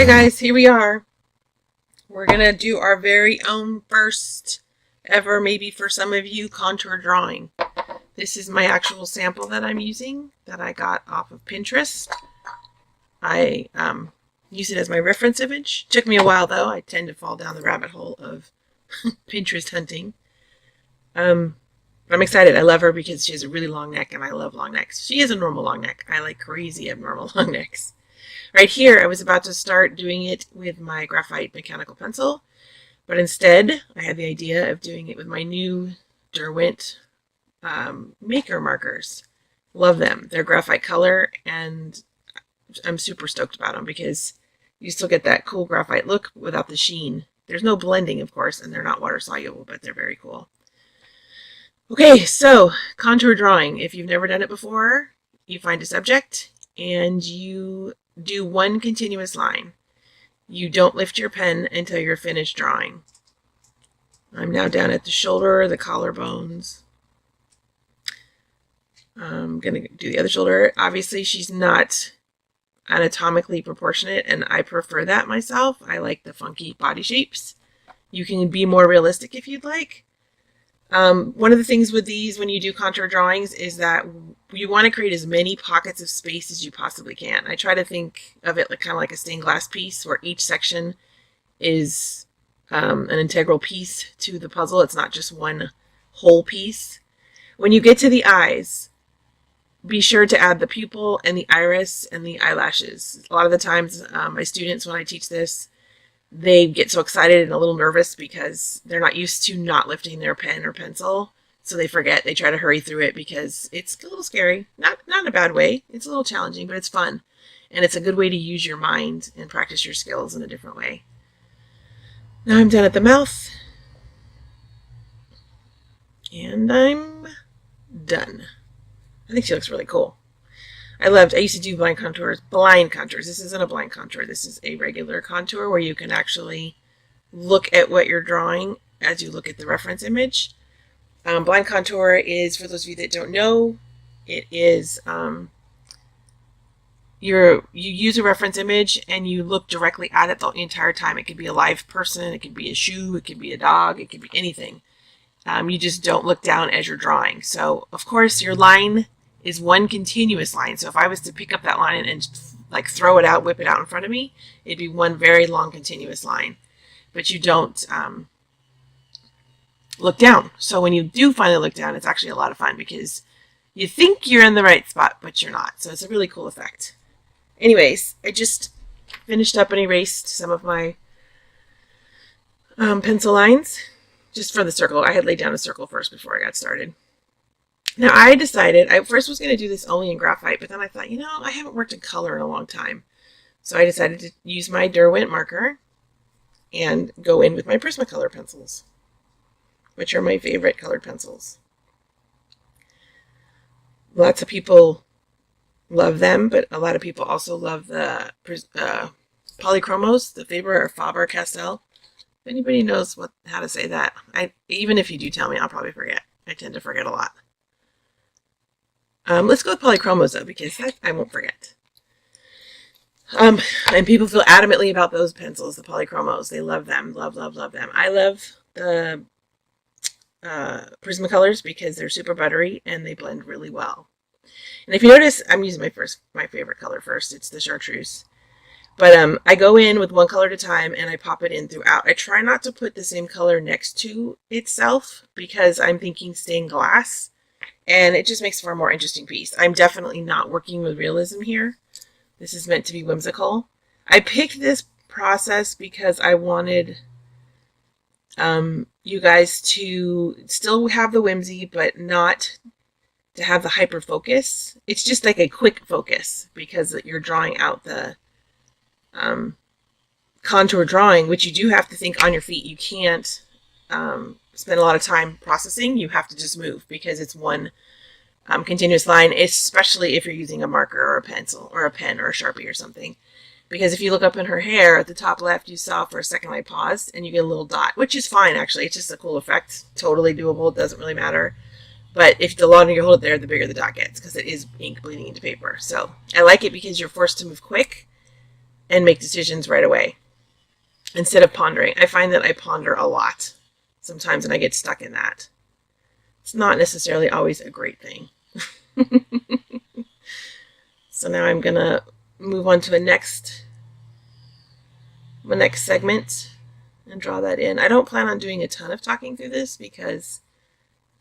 guys, here we are. We're going to do our very own first ever, maybe for some of you, contour drawing. This is my actual sample that I'm using that I got off of Pinterest. I use it as my reference image. Took me a while though. I tend to fall down the rabbit hole of Pinterest hunting. I'm excited. I love her because she has a really long neck and I love long necks. She has a normal long neck. I like crazy abnormal long necks. Right here, I was about to start doing it with my graphite mechanical pencil, but instead I had the idea of doing it with my new Derwent maker markers. Love them. They're graphite color, and I'm super stoked about them because you still get that cool graphite look without the sheen. There's no blending, of course, and they're not water soluble, but they're very cool. Okay, so contour drawing. If you've never done it before, you find a subject and you do one continuous line. You don't lift your pen until you're finished drawing. I'm now down at the shoulder, the collarbones. I'm going to do the other shoulder. Obviously, she's not anatomically proportionate, and I prefer that myself. I like the funky body shapes. You can be more realistic if you'd like. One of the things with these when you do contour drawings is that you want to create as many pockets of space as you possibly can. I try to think of it like kind of like a stained glass piece where each section is an integral piece to the puzzle. It's not just one whole piece. When you get to the eyes, be sure to add the pupil and the iris and the eyelashes. A lot of the times my students, when I teach this, they get so excited and a little nervous because they're not used to not lifting their pen or pencil. So they forget. They try to hurry through it because it's a little scary. Not in a bad way. It's a little challenging, but it's fun. And it's a good way to use your mind and practice your skills in a different way. Now I'm done at the mouth. And I'm done. I think she looks really cool. I used to do blind contours. This isn't a blind contour. This is a regular contour where you can actually look at what you're drawing as you look at the reference image. Blind contour is, for those of you that don't know, it is you use a reference image and you look directly at it the entire time. It could be a live person, it could be a shoe, it could be a dog, it could be anything. You just don't look down as you're drawing. So, of course, your line is one continuous line. So if I was to pick up that line and like throw it out, whip it out in front of me, it'd be one very long continuous line. But you don't look down. So when you do finally look down, it's actually a lot of fun because you think you're in the right spot, but you're not. So it's a really cool effect. Anyways, I just finished up and erased some of my pencil lines just for the circle. I had laid down a circle first before I got started. Now I decided, I first was going to do this only in graphite, but then I thought, I haven't worked in color in a long time. So I decided to use my Derwent marker and go in with my Prismacolor pencils, which are my favorite colored pencils. Lots of people love them, but a lot of people also love the polychromos, the Faber-Castell. If anybody knows how to say that, even if you do tell me, I'll probably forget. I tend to forget a lot. Let's go with polychromos though, because that I won't forget. And people feel adamantly about those pencils, the polychromos. They love them, love them. I love the Prismacolors because they're super buttery and they blend really well. And if you notice, I'm using my favorite color first. It's the chartreuse. But I go in with one color at a time and I pop it in throughout. I try not to put the same color next to itself because I'm thinking stained glass. And it just makes for a more interesting piece. I'm definitely not working with realism here. This is meant to be whimsical. I picked this process because I wanted you guys to still have the whimsy, but not to have the hyper focus. It's just like a quick focus because you're drawing out the contour drawing, which you do have to think on your feet. You can't spend a lot of time processing. You have to just move because it's one continuous line, especially if you're using a marker or a pencil or a pen or a Sharpie or something. Because if you look up in her hair at the top left, you saw for a second I paused and you get a little dot, which is fine actually. It's just a cool effect. Totally doable. It doesn't really matter. But if the longer you hold it there, the bigger the dot gets because it is ink bleeding into paper. So I like it because you're forced to move quick. and make decisions right away instead of pondering. I find that I ponder a lot sometimes and I get stuck in that. It's not necessarily always a great thing. So now I'm going to move on to my next segment and draw that in. I don't plan on doing a ton of talking through this because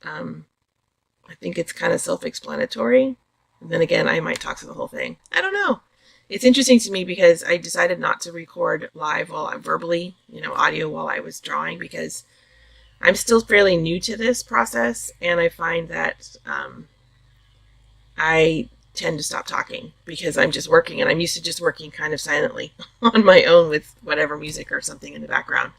I think it's kind of self-explanatory. And then again, I might talk through the whole thing. I don't know. It's interesting to me because I decided not to record live while I'm verbally, audio while I was drawing, because I'm still fairly new to this process, and I find that I tend to stop talking because I'm just working, and I'm used to just working kind of silently on my own with whatever music or something in the background.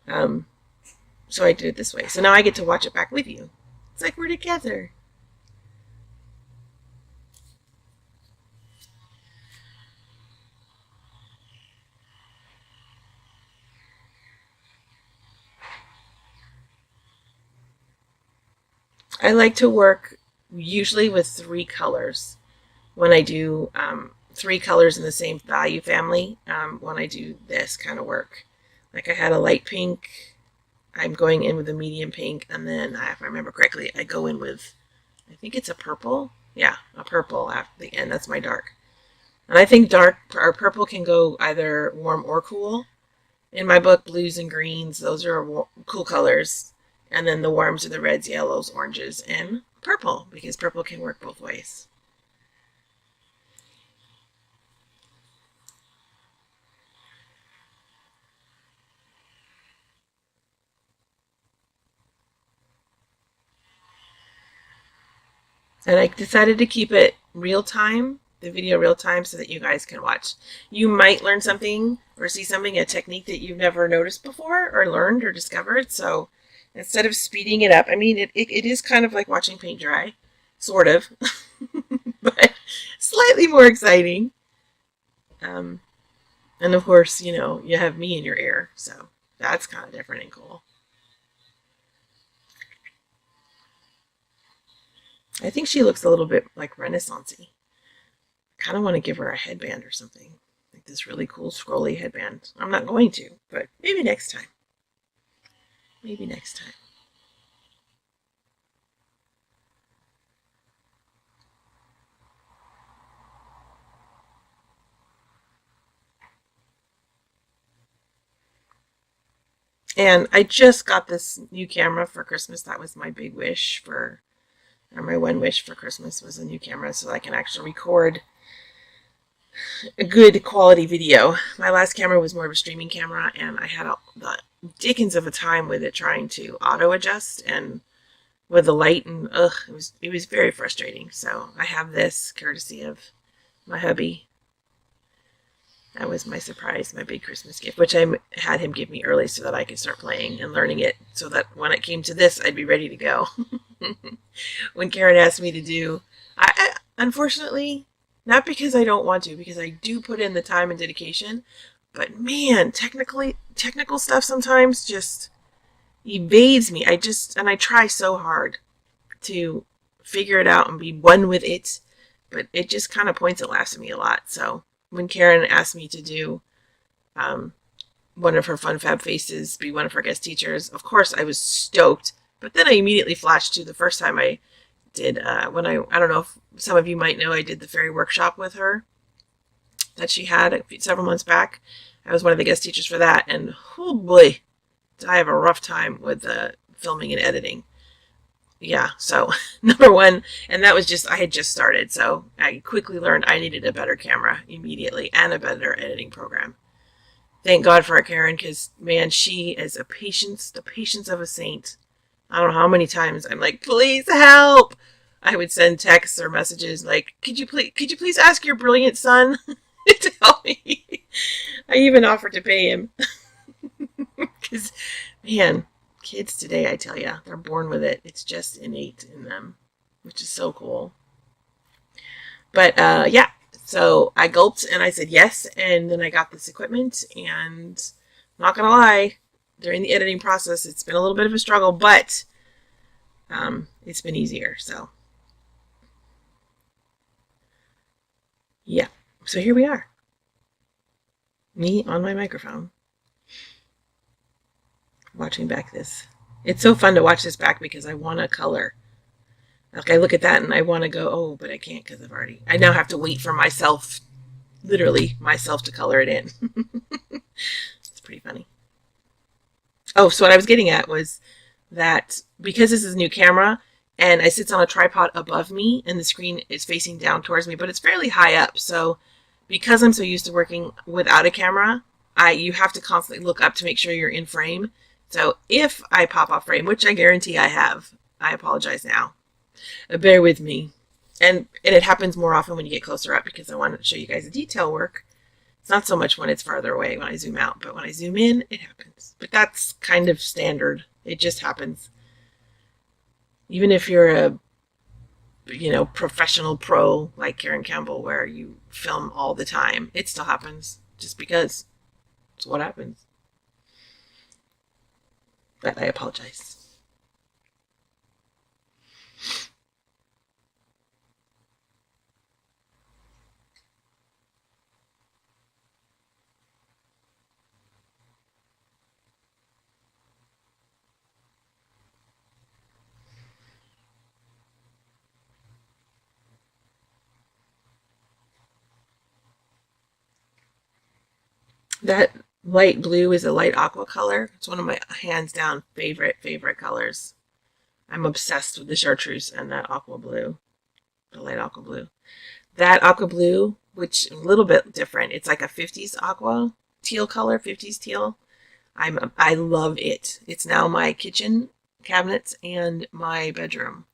So I did it this way. So now I get to watch it back with you. It's like we're together. I like to work usually with 3 colors when I do 3 colors in the same value family when I do this kind of work. Like I had a light pink, I'm going in with a medium pink, and then if I remember correctly, I go in with, I think it's a purple. Yeah, a purple at the end. That's my dark. And I think dark or purple can go either warm or cool. In my book, blues and greens, those are cool colors. And then the warms are the reds, yellows, oranges, and purple, because purple can work both ways. And I decided to keep it real time, the video real time, so that you guys can watch. You might learn something or see something, a technique that you've never noticed before or learned or discovered. So instead of speeding it up, I mean, it is kind of like watching paint dry, sort of, but slightly more exciting. And of course, you have me in your ear, so that's kind of different and cool. I think she looks a little bit like Renaissance-y. I kind of want to give her a headband or something, like this really cool scrolly headband. I'm not going to, but maybe next time. Maybe next time. And I just got this new camera for Christmas. That was my big wish for, or my one wish for Christmas was a new camera so I can actually record a good quality video. My last camera was more of a streaming camera, and I had the dickens of a time with it trying to auto adjust and with the light, and it was very frustrating. So I have this courtesy of my hubby. That was my surprise, my big Christmas gift, which I had him give me early so that I could start playing and learning it, so that when it came to this, I'd be ready to go. When Karen asked me to do, I unfortunately, not because I don't want to, because I do put in the time and dedication, but man, technical stuff sometimes just evades me. And I try so hard to figure it out and be one with it, but it just kind of points and laughs at me a lot. So when Karen asked me to do one of her Fun Fab Faces, be one of her guest teachers, of course I was stoked. But then I immediately flashed to the first time I did, when I don't know if some of you might know, I did the fairy workshop with her that she had several months back. I was one of the guest teachers for that, and oh boy, did I have a rough time with filming and editing. Yeah, so number one, and that was just, I had just started, so I quickly learned I needed a better camera immediately and a better editing program. Thank God for our Karen, because man, she is the patience of a saint. I don't know how many times I'm like, please help. I would send texts or messages like, could you please ask your brilliant son to help me? I even offered to pay him. Because, man, kids today, I tell you, they're born with it. It's just innate in them, which is so cool. But, yeah, so I gulped and I said yes, and then I got this equipment, and I'm not going to lie, during the editing process, it's been a little bit of a struggle, but it's been easier. So yeah, so here we are. Me on my microphone. Watching back this. It's so fun to watch this back because I want to color. Like I look at that and I want to go, oh, but I can't because I now have to wait for myself, literally myself, to color it in. It's pretty funny. Oh, so what I was getting at was that because this is a new camera and it sits on a tripod above me and the screen is facing down towards me, but it's fairly high up. So because I'm so used to working without a camera, you have to constantly look up to make sure you're in frame. So if I pop off frame, which I guarantee I have, I apologize now. Bear with me. And it happens more often when you get closer up because I want to show you guys the detail work. It's not so much when it's farther away when I zoom out, but when I zoom in, it happens. But that's kind of standard. It just happens. Even if you're a professional pro like Karen Campbell where you film all the time, it still happens just because it's what happens. But I apologize. That light blue is a light aqua color. It's one of my hands down favorite colors. I'm obsessed with the chartreuse and that aqua blue, the light aqua blue. That aqua blue, which a little bit different, it's like a 50s aqua teal color, 50s teal. I love it. It's now my kitchen cabinets and my bedroom.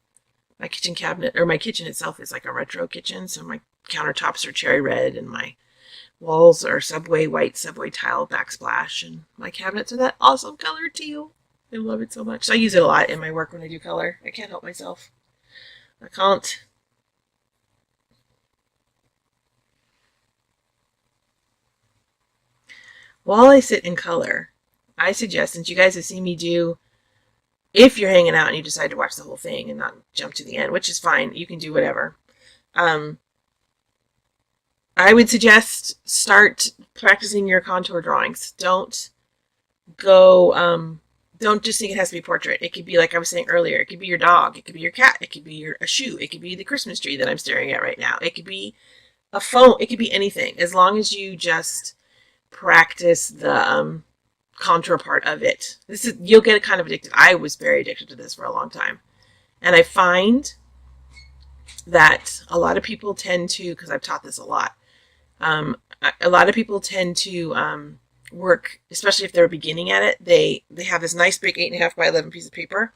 My kitchen cabinet, or my kitchen itself, is like a retro kitchen, so my countertops are cherry red and my walls are Subway white, Subway tile backsplash, and my cabinets are that awesome color teal. I love it so much. So I use it a lot in my work when I do color. I can't help myself. I can't. While I sit in color, I suggest, since you guys have seen me do, if you're hanging out and you decide to watch the whole thing and not jump to the end, which is fine, you can do whatever. I would suggest start practicing your contour drawings. Don't just think it has to be portrait. It could be, like I was saying earlier, it could be your dog, it could be your cat, it could be a shoe, it could be the Christmas tree that I'm staring at right now. It could be a phone, it could be anything, as long as you just practice the contour part of it. You'll get kind of addicted. I was very addicted to this for a long time. And I find that a lot of people tend to, because I've taught this a lot of people tend to work, especially if they're beginning at it, they have this nice big 8.5 by 11 piece of paper,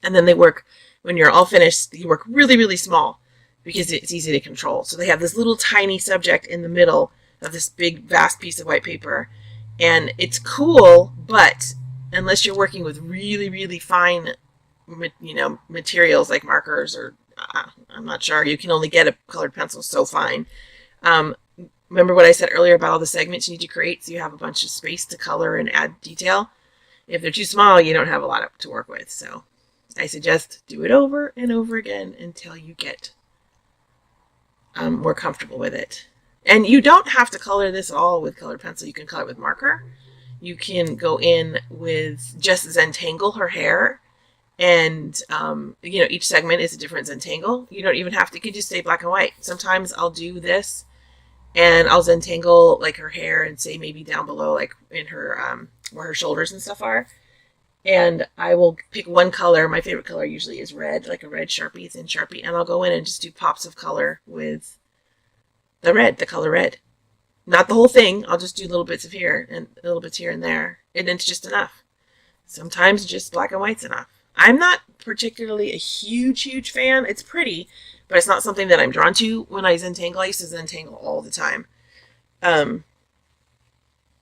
and then they work, when you're all finished, you work really, really small because it's easy to control. So they have this little tiny subject in the middle of this big, vast piece of white paper, and it's cool, but unless you're working with really, really fine, materials like markers or, I'm not sure, you can only get a colored pencil so fine. Remember what I said earlier about all the segments you need to create so you have a bunch of space to color and add detail? If they're too small, you don't have a lot to work with. So I suggest do it over and over again until you get more comfortable with it. And you don't have to color this all with colored pencil. You can color it with marker. You can go in with just Zentangle her hair. And, each segment is a different Zentangle. You don't even have to, you can just stay black and white. Sometimes I'll do this and I'll Zentangle like her hair and say maybe down below, like in her, where her shoulders and stuff are. And I will pick one color. My favorite color usually is red, like a red Sharpie, thin Sharpie. And I'll go in and just do pops of color with the color red. Not the whole thing. I'll just do little bits of here and little bits here and there. And it's just enough. Sometimes just black and white's enough. I'm not particularly a huge fan. It's pretty, but it's not something that I'm drawn to when I Zentangle. I used to Zentangle all the time. I'm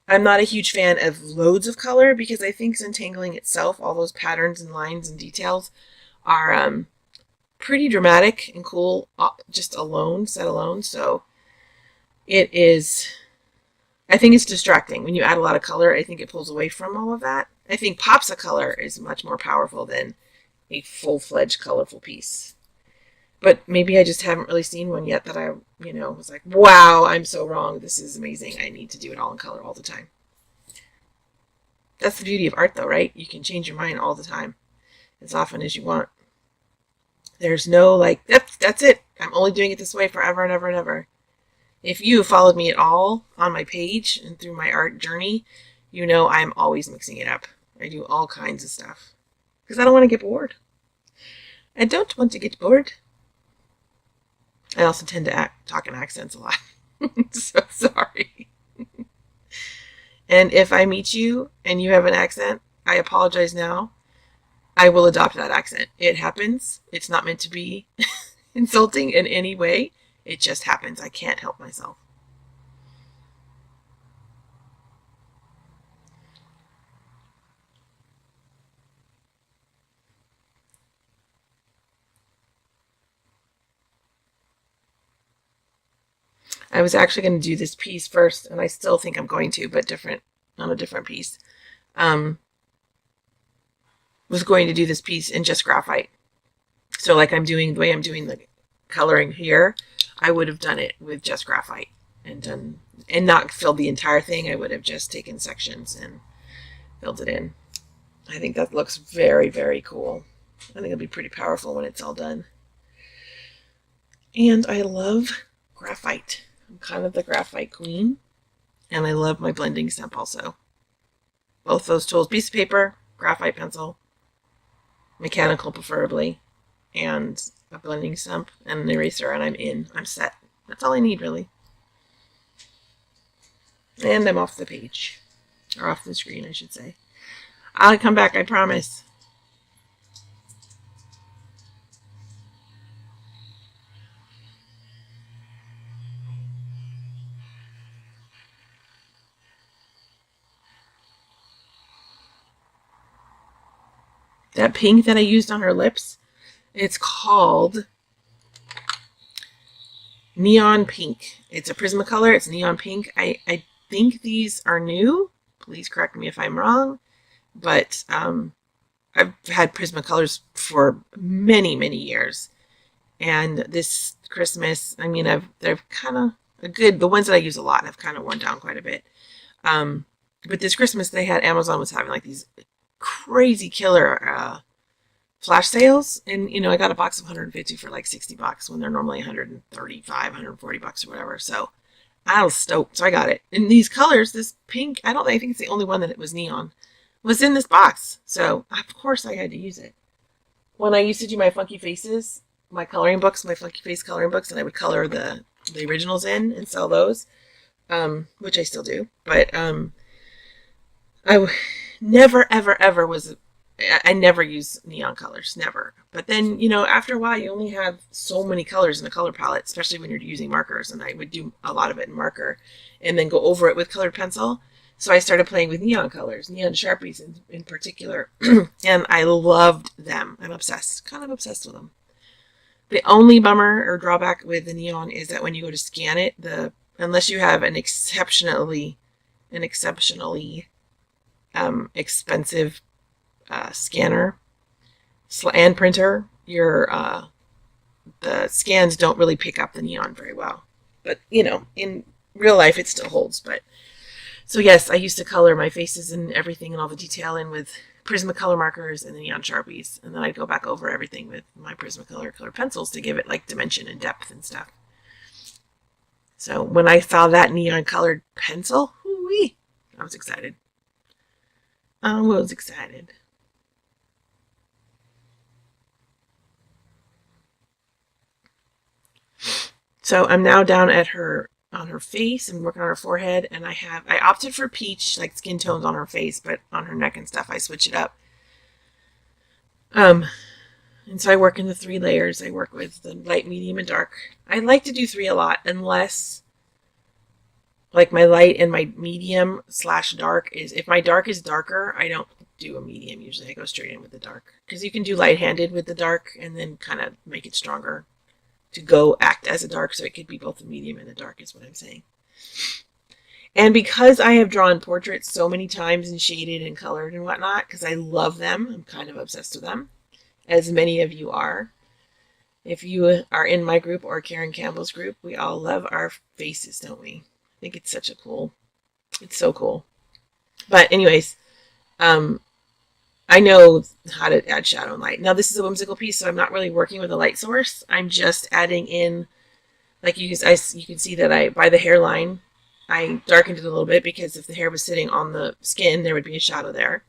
not a huge fan of loads of color because I think Zentangling itself, all those patterns and lines and details, are pretty dramatic and cool just alone, set alone. So it is, I think it's distracting. When you add a lot of color, I think it pulls away from all of that. I think pops of color is much more powerful than a full-fledged colorful piece. But maybe I just haven't really seen one yet that I, was like, wow, I'm so wrong. This is amazing. I need to do it all in color all the time. That's the beauty of art though, right? You can change your mind all the time, as often as you want. There's no like, yep, that's it. I'm only doing it this way forever and ever and ever. If you followed me at all on my page and through my art journey, you know I'm always mixing it up. I do all kinds of stuff because I don't want to get bored. I don't want to get bored. I also tend to talk in accents a lot. So sorry. And if I meet you and you have an accent, I apologize now. I will adopt that accent. It happens. It's not meant to be insulting in any way. It just happens. I can't help myself. I was actually going to do this piece first, and I still think I'm going to, but on a different piece. Was going to do this piece in just graphite. So like the way I'm doing the coloring here, I would have done it with just graphite and not filled the entire thing. I would have just taken sections and filled it in. I think that looks very, very cool. I think it'll be pretty powerful when it's all done. And I love graphite. I'm kind of the graphite queen. And I love my blending stump also. Both those tools, piece of paper, graphite pencil, mechanical preferably, and a blending stump and an eraser, and I'm set. That's all I need, really. And I'm off the page. Or off the screen, I should say. I'll come back, I promise. That pink that I used on her lips, it's called Neon Pink. It's a Prismacolor. It's neon pink. I think these are new. Please correct me if I'm wrong. But I've had Prismacolors for many, many years. And this Christmas, I mean, they're kind of good. The ones that I use a lot have kind of worn down quite a bit. But this Christmas, Amazon was having like these crazy killer flash sales, and I got a box of 150 for like $60 when they're normally 135, $140 or whatever. So I was stoked, so I got it. And these colors, this pink, I think it's the only one that it was neon, was in this box. So of course I had to use it. When I used to do my funky faces, my coloring books, my funky face coloring books, and I would color the originals in and sell those, which I still do. But I never, ever, ever I never use neon colors, never. But then, after a while, you only have so many colors in a color palette, especially when you're using markers. And I would do a lot of it in marker and then go over it with colored pencil. So I started playing with neon colors, neon Sharpies in particular. And I loved them. I'm obsessed, kind of obsessed with them. The only bummer or drawback with the neon is that when you go to scan it, unless you have an exceptionally expensive scanner and printer, the scans don't really pick up the neon very well. But in real life it still holds. But so yes, I used to color my faces and everything and all the detail in with Prismacolor markers and the neon Sharpies, and then I'd go back over everything with my Prismacolor color pencils to give it like dimension and depth and stuff. So when I saw that neon colored pencil, whoo-wee, I was excited. I was excited. So I'm now down at on her face and working on her forehead, and I opted for peach, like skin tones on her face, but on her neck and stuff I switch it up. And so I work in the 3 layers. I work with the light, medium, and dark. I like to do 3 a lot, unless like my light and my medium / dark if my dark is darker, I don't do a medium. Usually I go straight in with the dark, because you can do light-handed with the dark and then kind of make it stronger to go act as a dark, so it could be both a medium and a dark is what I'm saying. And because I have drawn portraits so many times and shaded and colored and whatnot, because I love them, I'm kind of obsessed with them, as many of you are, If you are in my group or Karen Campbell's group, we all love our faces, don't we? I think it's such a cool, it's so cool. But anyways, I know how to add shadow and light. Now this is a whimsical piece, so I'm not really working with a light source. I'm just adding in, like you can see that by the hairline, I darkened it a little bit because if the hair was sitting on the skin, there would be a shadow there.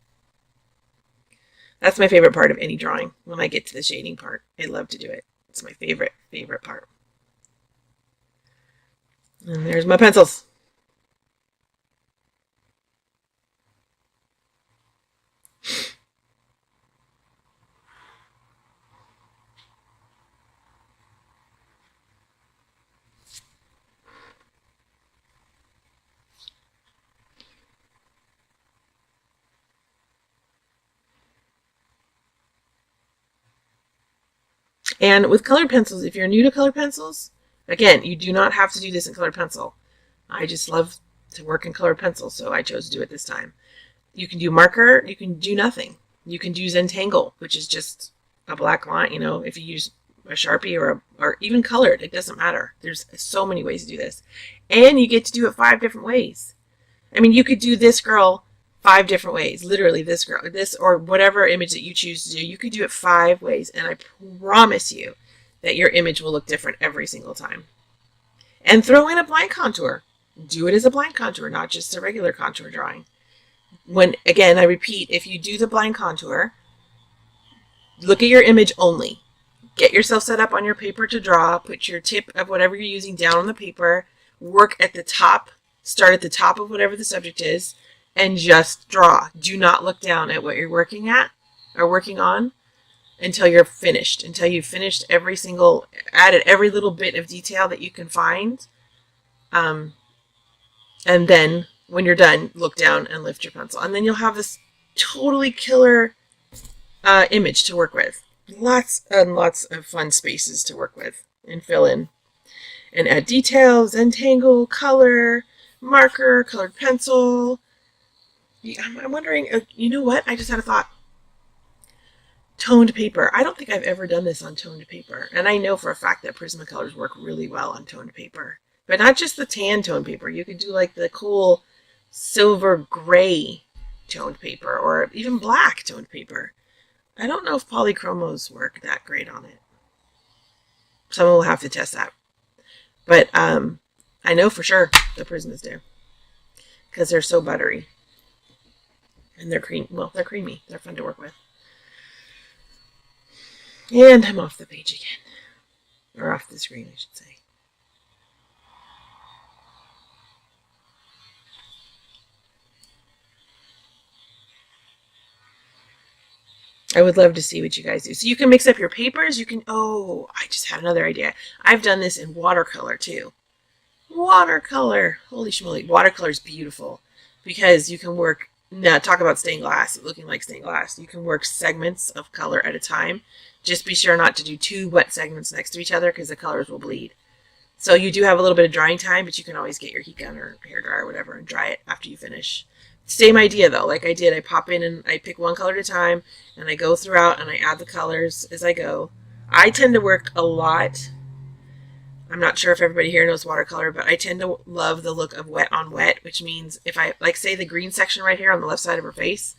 That's my favorite part of any drawing, when I get to the shading part. I love to do it. It's my favorite part. And there's my pencils. And with colored pencils, if you're new to colored pencils, again, you do not have to do this in colored pencil. I just love to work in colored pencil, so I chose to do it this time. You can do marker, you can do nothing. You can do Zentangle, which is just a black line, you know, if you use a Sharpie or even colored, it doesn't matter. There's so many ways to do this. And you get to do it 5 different ways. I mean, you could do this girl 5 different ways. Literally, this girl, this or whatever image that you choose to do, you could do it 5 ways, and I promise you that your image will look different every single time. And throw in a blind contour. Do it as a blind contour, not just a regular contour drawing. When, again, I repeat, if you do the blind contour, look at your image only. Get yourself set up on your paper to draw. Put your tip of whatever you're using down on the paper. Work at the top. Start at the top of whatever the subject is, and just draw. Do not look down at what you're working at or working on until you're finished, until you've finished added every little bit of detail that you can find. And then when you're done, look down and lift your pencil. And then you'll have this totally killer image to work with. Lots and lots of fun spaces to work with and fill in. And add details, Zentangle, color, marker, colored pencil. I'm wondering, you know what? I just had a thought. Toned paper. I don't think I've ever done this on toned paper. And I know for a fact that Prismacolors work really well on toned paper. But not just the tan toned paper. You could do like the cool silver gray toned paper or even black toned paper. I don't know if polychromos work that great on it. Someone will have to test that. But I know for sure the Prismas do, because they're so buttery. And they're they're creamy. They're fun to work with. And I'm off the page again. Or off the screen, I should say. I would love to see what you guys do. So you can mix up your papers. You can, oh, I just had another idea. I've done this in watercolor too. Watercolor. Holy schmoly. Watercolor is beautiful because you can work, now talk about stained glass, looking like stained glass. You can work segments of color at a time. Just be sure not to do 2 wet segments next to each other because the colors will bleed. So you do have a little bit of drying time, but you can always get your heat gun or hair dryer or whatever and dry it after you finish. Same idea though, like I did, I pop in and I pick one color at a time and I go throughout and I add the colors as I go. I tend to work a lot. I'm not sure if everybody here knows watercolor, but I tend to love the look of wet on wet, which means if I, like say the green section right here on the left side of her face,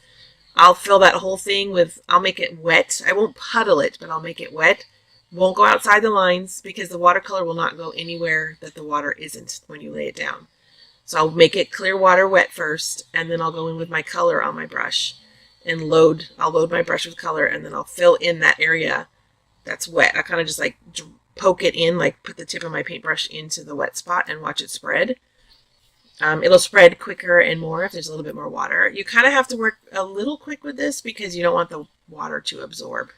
I'll fill that whole thing with, I'll make it wet. I won't puddle it, but I'll make it wet. Won't go outside the lines because the watercolor will not go anywhere that the water isn't when you lay it down. So I'll make it clear water wet first, and then I'll go in with my color on my brush and I'll load my brush with color, and then I'll fill in that area that's wet. I kind of just like poke it in, like put the tip of my paintbrush into the wet spot and watch it spread. It'll spread quicker and more if there's a little bit more water. You kind of have to work a little quick with this because you don't want the water to absorb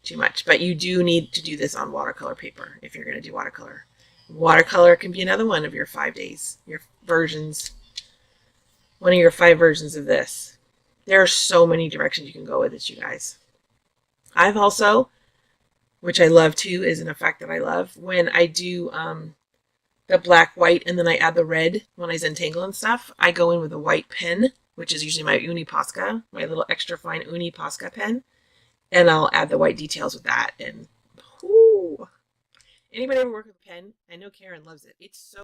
too much, but you do need to do this on watercolor paper if you're going to do watercolor. Watercolor can be another one of your 5 days, your versions, one of your 5 versions of this. There are so many directions you can go with it, you guys. I've also, which I love too, is an effect that I love, when I do the black, white, and then I add the red when I Zentangle and stuff, I go in with a white pen, which is usually my Uni Posca, my little extra fine Uni Posca pen, and I'll add the white details with that, and Woo! Anybody ever work with a pen? I know Karen loves it. It's so